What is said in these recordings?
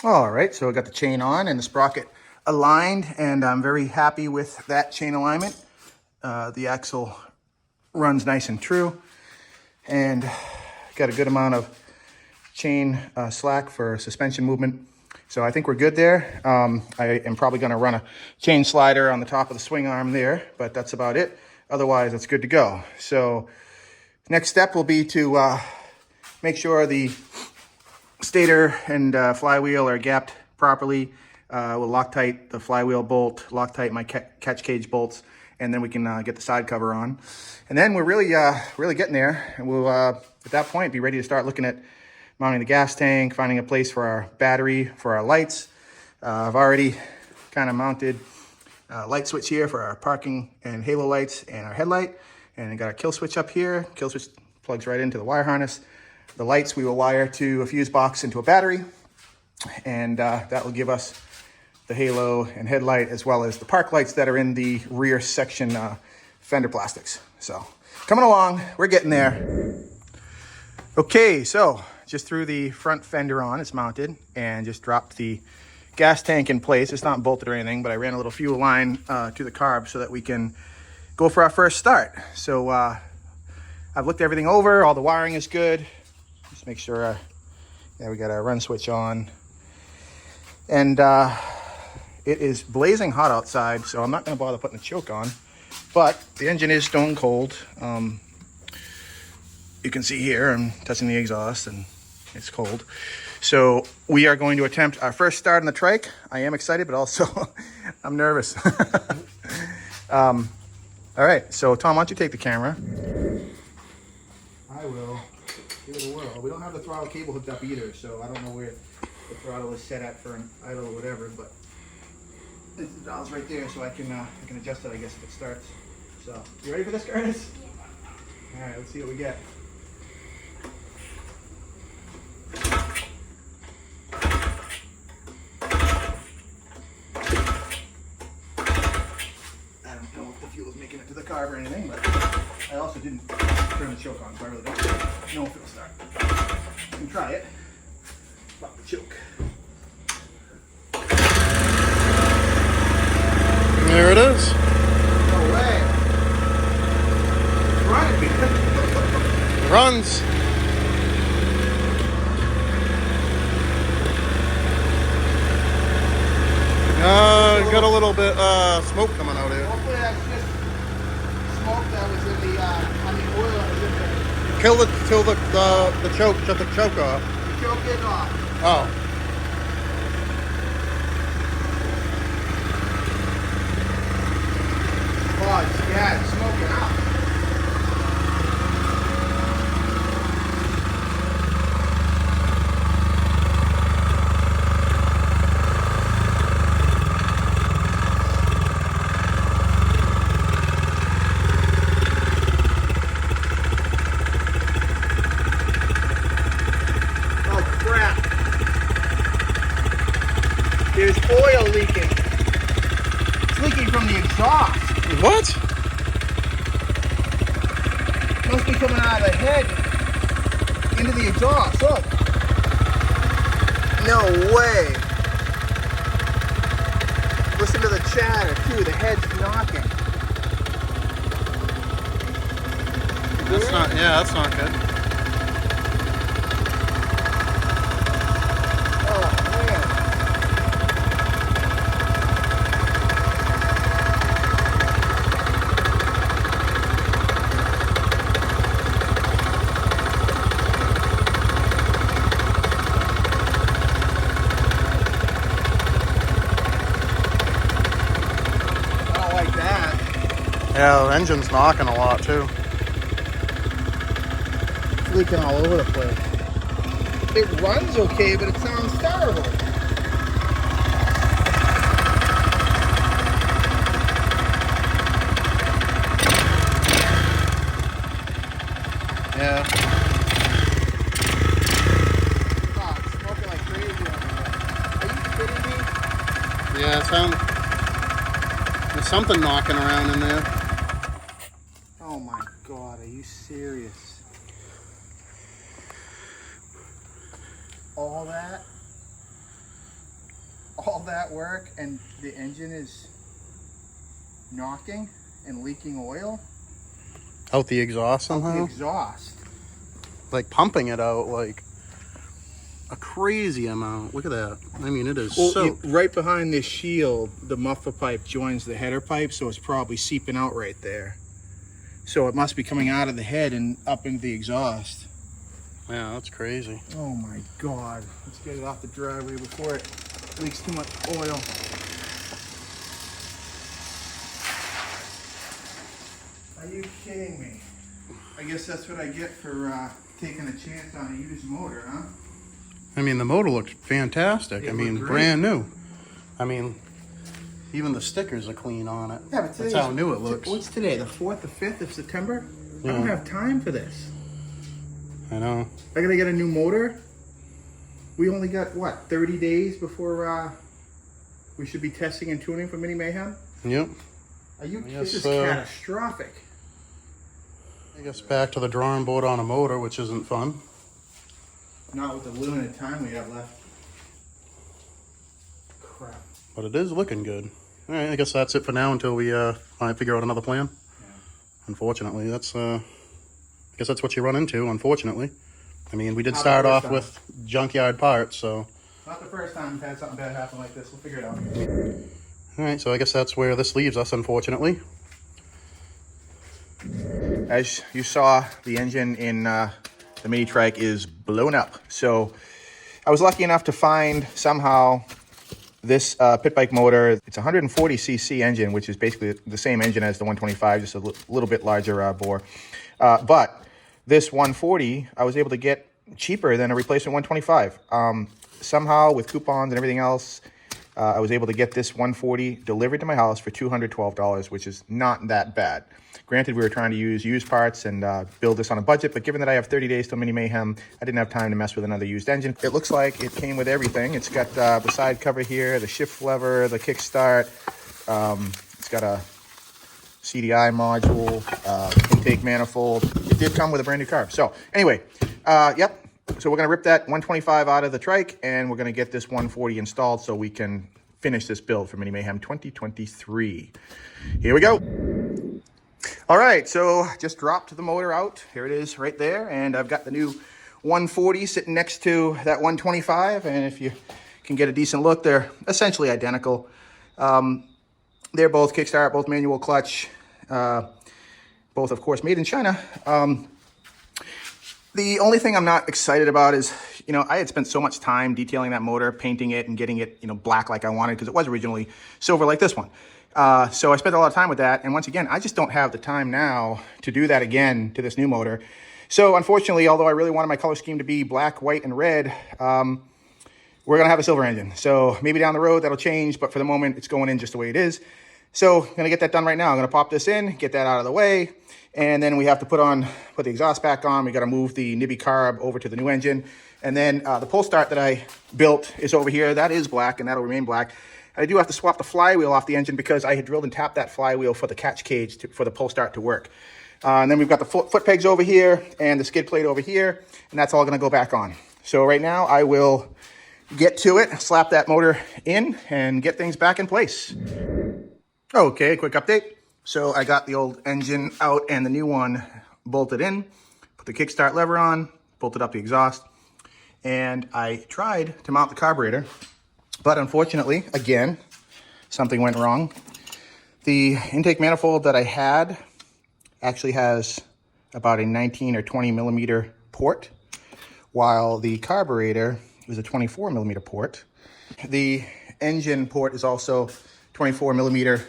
All right, so I got the chain on and the sprocket aligned, and I'm very happy with that chain alignment. The axle runs nice and true, and got a good amount of chain slack for suspension movement. So I think we're good there. I am probably going to run a chain slider on the top of the swing arm there, but that's about it. Otherwise, it's good to go. So next step will be to make sure the stator and flywheel are gapped properly. We'll Loctite the flywheel bolt, Loctite my catch cage bolts, and then we can get the side cover on. And then we're really getting there. And we'll, at that point, be ready to start looking at mounting the gas tank, finding a place for our battery, for our lights. I've already kind of mounted a light switch here for our parking and halo lights and our headlight. And I got a kill switch up here. Kill switch plugs right into the wire harness. The lights we will wire to a fuse box into a battery. And that will give us the halo and headlight, as well as the park lights that are in the rear section fender plastics. So coming along, we're getting there. Okay, so just threw the front fender on, it's mounted, and just dropped the gas tank in place. It's not bolted or anything, but I ran a little fuel line to the carb so that we can go for our first start. So I've looked everything over, all the wiring is good. Just make sure, yeah, we got our run switch on. And it is blazing hot outside, so I'm not gonna bother putting the choke on, but the engine is stone cold. You can see here, I'm touching the exhaust and it's cold. So we are going to attempt our first start on the Trike. I am excited, but also I'm nervous. All right, so Tom, why don't you take the camera? I will. Give it a whirl. We don't have the throttle cable hooked up either, so I don't know where the throttle is set at for an idle or whatever, but the dial's right there, so I can adjust it, I guess, if it starts. So, you ready for this, Curtis? All right, let's see what we get. I don't know if the fuel is making it to the carb or anything, but I also didn't turn the choke on, so I really don't know if it'll start. You can try it. Pop the choke. There it is. No way. Run. Runs. Got a little bit smoke coming out here. Hopefully that's just smoke that was in the, on the oil that was in there. Till the choke, shut the choke off. The choke is off. Oh. Oh, yeah, it's smoking out. Oh, crap. There's oil leaking. It's leaking from the exhaust. What? Must be coming out of the head into the exhaust. Look. No way. Listen to the chatter too. The head's knocking. That's not. Yeah, that's not good. Oh man. Yeah, the engine's knocking a lot too. It's leaking all over the place. It runs okay, but it sounds terrible. Yeah. Oh, it's smoking like crazy on there. Are you kidding me? Yeah, there's something knocking around in there. Oh my God, are you serious? All that? that work and the engine is knocking and leaking oil Out the exhaust out somehow? the exhaust. Like pumping it out like a crazy amount. Look at that. I mean, it is soaked. Right behind this shield, the muffler pipe joins the header pipe, so it's probably seeping out right there. So it must be coming out of the head and up into the exhaust. Yeah, that's crazy. Oh my God. Let's get it off the driveway before it leaks too much oil. Are you kidding me? I guess that's what I get for taking a chance on a used motor, huh? I mean, the motor looks fantastic. It I mean, looked great. brand new. I mean, even the stickers are clean on it. Yeah, but That's how new it looks. What's today, the 4th, the 5th of September? I Yeah. don't have time for this. I know. I gotta get a new motor. We only got, what, 30 days before we should be testing and tuning for Mini Mayhem? Yep. Are you, Yes, this is catastrophic. I guess back to the drawing board on a motor, which isn't fun. Not with the limited time we have left. Crap. But it is looking good. All right, I guess that's it for now until we finally figure out another plan. Yeah. Unfortunately, that's I guess that's what you run into. Unfortunately, I mean, we did Not the start first off time. with junkyard parts, so. Not the first time we've had something bad happen like this. We'll figure it out. All right, so I guess that's where this leaves us, unfortunately. As you saw, the engine in the Mini Trike is blown up. So I was lucky enough to find somehow this pit bike motor. It's a 140cc engine, which is basically the same engine as the 125, just a little bit larger bore. But this 140, I was able to get cheaper than a replacement 125. Somehow, with coupons and everything else, I was able to get this 140 delivered to my house for $212, which is not that bad. Granted, we were trying to use used parts and build this on a budget, but given that I have 30 days till Mini Mayhem, I didn't have time to mess with another used engine. It looks like it came with everything. It's got the side cover here, the shift lever, the kickstart. It's got a CDI module, intake manifold. It did come with a brand new carb. So anyway, yep. So we're going to rip that 125 out of the Trike, and we're going to get this 140 installed so we can finish this build for Mini Mayhem 2023. Here we go. All right, so just dropped the motor out. Here it is right there, and I've got the new 140 sitting next to that 125, and if you can get a decent look, they're essentially identical. They're both kickstart, both manual clutch, both, of course, made in China. The only thing I'm not excited about is, you know, I had spent so much time detailing that motor, painting it and getting it, you know, black like I wanted, because it was originally silver like this one. So I spent a lot of time with that. And once again, I just don't have the time now to do that again to this new motor. So unfortunately, although I really wanted my color scheme to be black, white, and red, we're going to have a silver engine. So maybe down the road that'll change, but for the moment it's going in just the way it is. So I'm going to get that done right now. I'm going to pop this in, get that out of the way. And then we have to put the exhaust back on. We got to move the Nibby carb over to the new engine. And then the pull start that I built is over here. That is black, and that'll remain black. I do have to swap the flywheel off the engine because I had drilled and tapped that flywheel for the catch cage for the pull start to work. And then we've got the foot pegs over here and the skid plate over here, and that's all going to go back on. So right now I will get to it, slap that motor in, and get things back in place. Okay, quick update. So I got the old engine out and the new one bolted in, put the kickstart lever on, bolted up the exhaust, and I tried to mount the carburetor, but unfortunately, again, something went wrong. The intake manifold that I had actually has about a 19 or 20 millimeter port, while the carburetor is a 24 millimeter port. The engine port is also 24 millimeter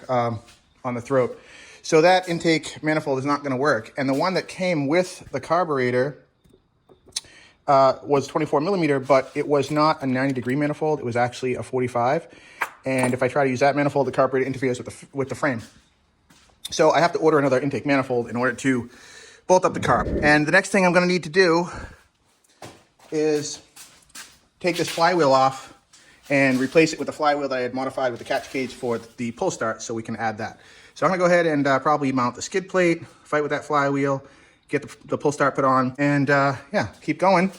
on the throat. So that intake manifold is not going to work. And the one that came with the carburetor was 24 millimeter, but it was not a 90-degree manifold. It was actually a 45. And if I try to use that manifold, the carburetor interferes with the frame. So I have to order another intake manifold in order to bolt up the carb. And the next thing I'm going to need to do is take this flywheel off and replace it with the flywheel that I had modified with the catch cage for the pull start, so we can add that. So I'm going to go ahead and probably mount the skid plate, fight with that flywheel, get the pull start put on, and yeah, keep going.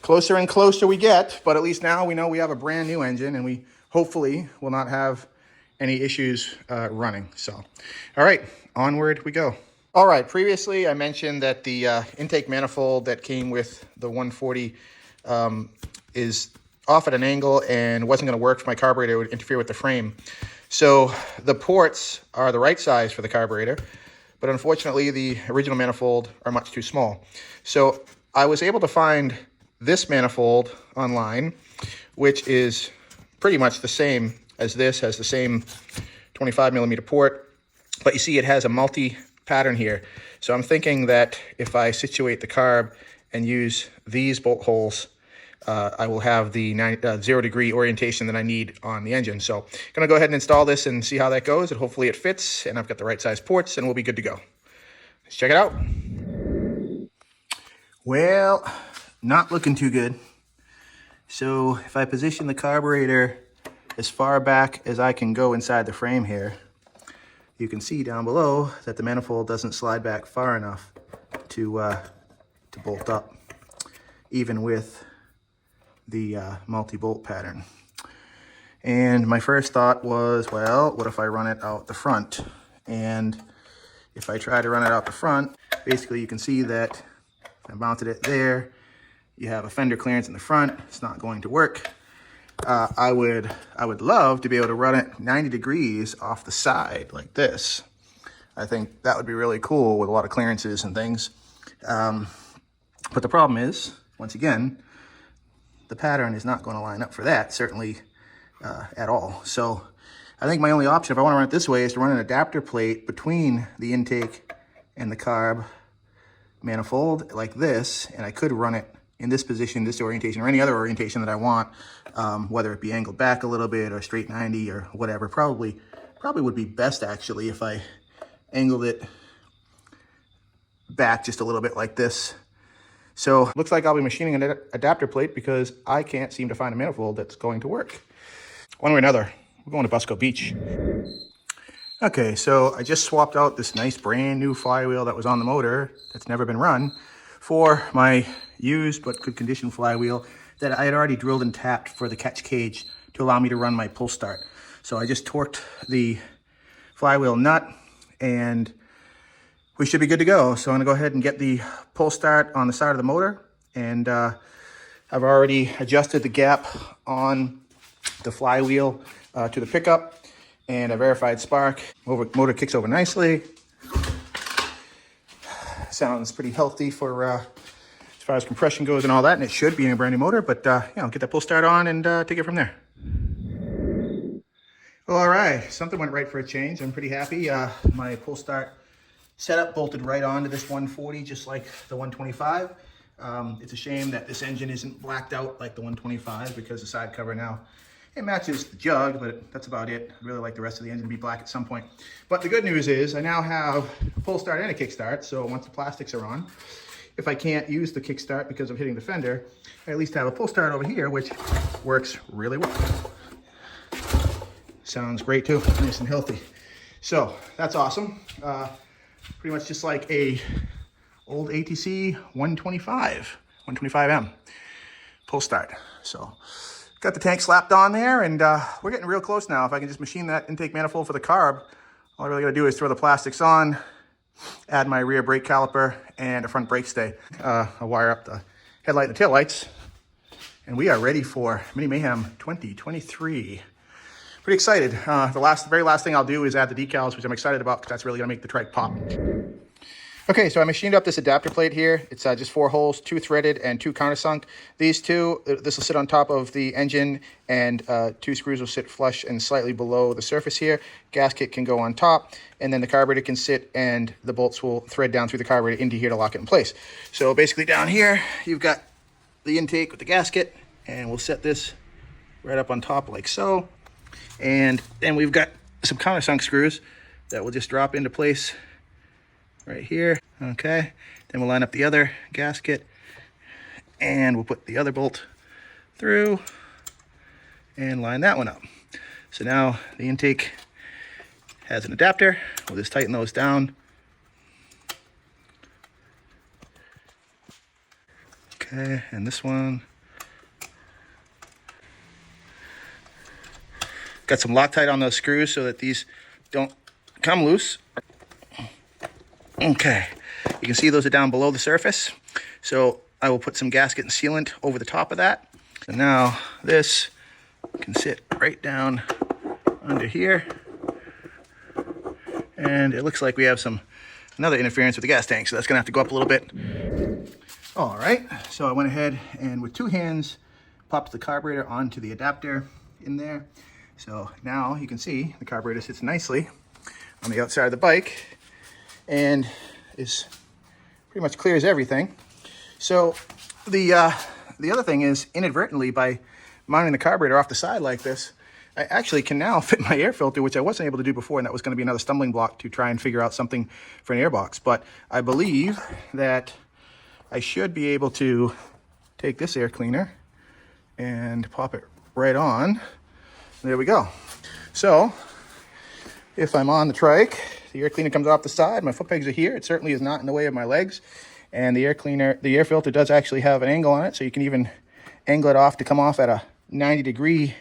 closer and closer we get, but at least now we know we have a brand new engine, and we hopefully will not have any issues running. So, all right, onward we go. All right, previously I mentioned that the intake manifold that came with the 140 is off at an angle and wasn't going to work for my carburetor. It would interfere with the frame. So the ports are the right size for the carburetor, but unfortunately the original manifold are much too small. So I was able to find this manifold online, which is pretty much the same as this, has the same 25 millimeter port, but you see it has a multi pattern here. So I'm thinking that if I situate the carb and use these bolt holes, I will have the 0 degree orientation that I need on the engine. So I'm gonna go ahead and install this and see how that goes, and hopefully it fits and I've got the right size ports and we'll be good to go. Let's check it out. Well, not looking too good. So if I position the carburetor as far back as I can go inside the frame here, you can see down below that the manifold doesn't slide back far enough to bolt up, even with the multi-bolt pattern. And my first thought was, well, what if I run it out the front? And if I try to run it out the front, basically you can see that I mounted it there. You have a fender clearance in the front. It's not going to work. I would love to be able to run it 90 degrees off the side like this. I think that would be really cool with a lot of clearances and things. But the problem is, once again, the pattern is not going to line up for that, certainly at all. So I think my only option, if I want to run it this way, is to run an adapter plate between the intake and the carb manifold like this, and I could run it in this position, this orientation, or any other orientation that I want, whether it be angled back a little bit or straight 90 or whatever. Probably would be best actually if I angled it back just a little bit like this. So looks like I'll be machining an adapter plate because I can't seem to find a manifold that's going to work. One way or another, we're going to Busco Beach. Okay, so I just swapped out this nice brand new flywheel that was on the motor that's never been run for my used but good condition flywheel that I had already drilled and tapped for the catch cage to allow me to run my pull start. So I just torqued the flywheel nut and we should be good to go. So I'm gonna go ahead and get the pull start on the side of the motor, and I've already adjusted the gap on the flywheel to the pickup, and a verified spark. Motor kicks over nicely. Sounds pretty healthy for as far as compression goes and all that, and it should be in a brand new motor, but you know, get that pull start on and take it from there. Well, all right, something went right for a change. I'm pretty happy. My pull start setup bolted right onto this 140, just like the 125. It's a shame that this engine isn't blacked out like the 125 because the side cover now, it matches the jug, but that's about it. I'd really like the rest of the engine to be black at some point. But the good news is I now have a pull start and a kickstart, so once the plastics are on, if I can't use the kickstart because of hitting the fender, I at least have a pull start over here, which works really well. Sounds great too, nice and healthy. So that's awesome. Pretty much just like a old ATC 125M pull start. So got the tank slapped on there, and we're getting real close now. If I can just machine that intake manifold for the carb, all I really gotta do is throw the plastics on, add my rear brake caliper and a front brake stay. I'll wire up the headlight and the taillights, and we are ready for Mini Mayhem 2023. Pretty excited. The very last thing I'll do is add the decals, which I'm excited about because that's really gonna make the trike pop. Okay, so I machined up this adapter plate here. It's just 4 holes, 2 threaded and 2 countersunk. These two, this will sit on top of the engine, and 2 screws will sit flush and slightly below the surface here. Gasket can go on top, and then the carburetor can sit, and the bolts will thread down through the carburetor into here to lock it in place. So basically down here, you've got the intake with the gasket, and we'll set this right up on top like so. And then we've got some countersunk screws that will just drop into place right here. Okay, then we'll line up the other gasket and we'll put the other bolt through and line that one up. So now the intake has an adapter. We'll just tighten those down. Okay, and this one Got some Loctite on those screws so that these don't come loose. Okay, you can see those are down below the surface. So I will put some gasket and sealant over the top of that. So now this can sit right down under here. And it looks like we have another interference with the gas tank, so that's gonna have to go up a little bit. All right, so I went ahead and with 2 hands, popped the carburetor onto the adapter in there. So now you can see the carburetor sits nicely on the outside of the bike and is pretty much clear as everything. So the other thing is, inadvertently, by mounting the carburetor off the side like this, I actually can now fit my air filter, which I wasn't able to do before, and that was going to be another stumbling block to try and figure out something for an airbox. But I believe that I should be able to take this air cleaner and pop it right on. There we go. So if I'm on the Trike, the air cleaner comes off the side, my foot pegs are here. It certainly is not in the way of my legs. And the air filter does actually have an angle on it, so you can even angle it off to come off at a 90-degree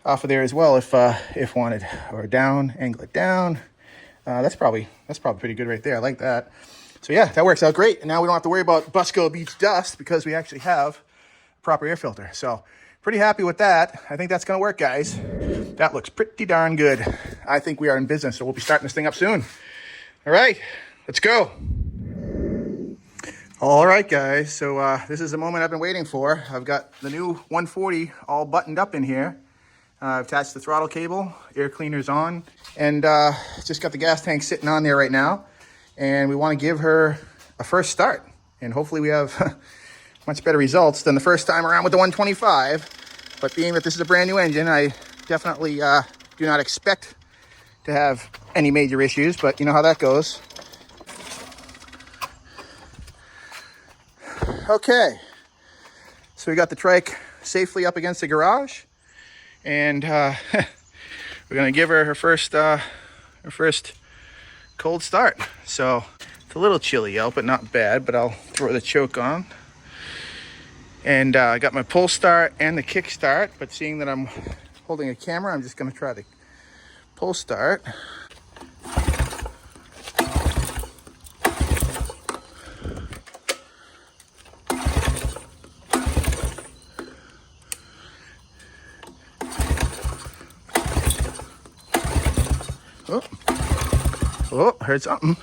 off of there as well if wanted, or down, angle it down. That's probably pretty good right there. I like that. So yeah, that works out great. And now we don't have to worry about Busco Beach dust because we actually have a proper air filter. So pretty happy with that. I think that's gonna work, guys. That looks pretty darn good. I think we are in business, so we'll be starting this thing up soon. All right, let's go. All right, guys, so this is the moment I've been waiting for. I've got the new 140 all buttoned up in here. I've attached the throttle cable, air cleaner's on, and just got the gas tank sitting on there right now. And we want to give her a first start. And hopefully we have much better results than the first time around with the 125. But being that this is a brand new engine, I definitely do not expect to have any major issues, but you know how that goes. Okay, so we got the Trike safely up against the garage. And we're gonna give her her first cold start. So it's a little chilly out, but not bad. But I'll throw the choke on. And I got my pull start and the kick start. But seeing that I'm holding a camera, I'm just gonna try the pull start. Oh, heard something.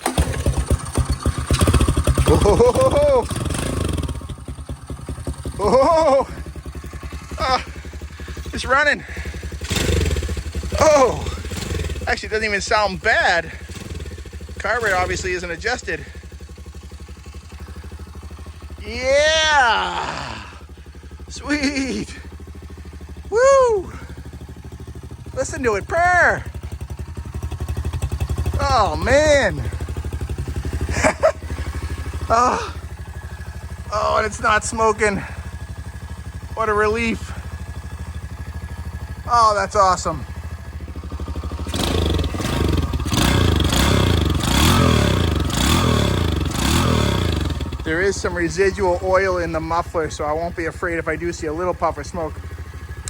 Oh, oh, it's running. Oh, actually, it doesn't even sound bad. Carburetor obviously isn't adjusted. Yeah, sweet. Woo! Listen to it purr. Oh man. Oh, and it's not smoking. What a relief. Oh, that's awesome. There is some residual oil in the muffler, so I won't be afraid if I do see a little puff of smoke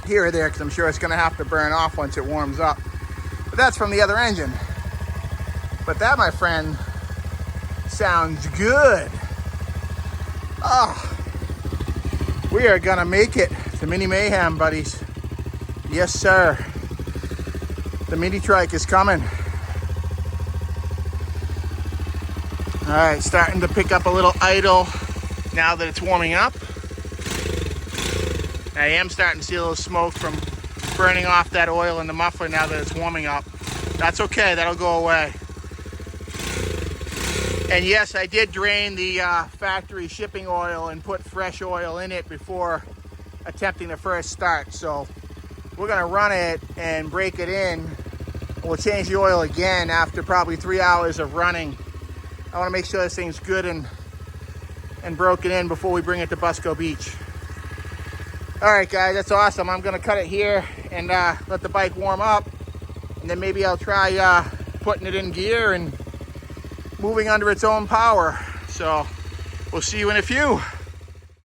here or there, because I'm sure it's gonna have to burn off once it warms up. But that's from the other engine. But that, my friend, sounds good. Oh, we are gonna make it to Mini Mayhem, buddies. Yes, sir. The Mini Trike is coming. All right, starting to pick up a little idle now that it's warming up. I am starting to see a little smoke from burning off that oil in the muffler now that it's warming up. That's okay, that'll go away. And yes, I did drain the factory shipping oil and put fresh oil in it before attempting the first start. So we're gonna run it and break it in. We'll change the oil again after probably 3 hours of running. I wanna make sure this thing's good and broken in before we bring it to Busco Beach. All right, guys, that's awesome. I'm gonna cut it here and let the bike warm up. And then maybe I'll try putting it in gear and moving under its own power. So we'll see you in a few.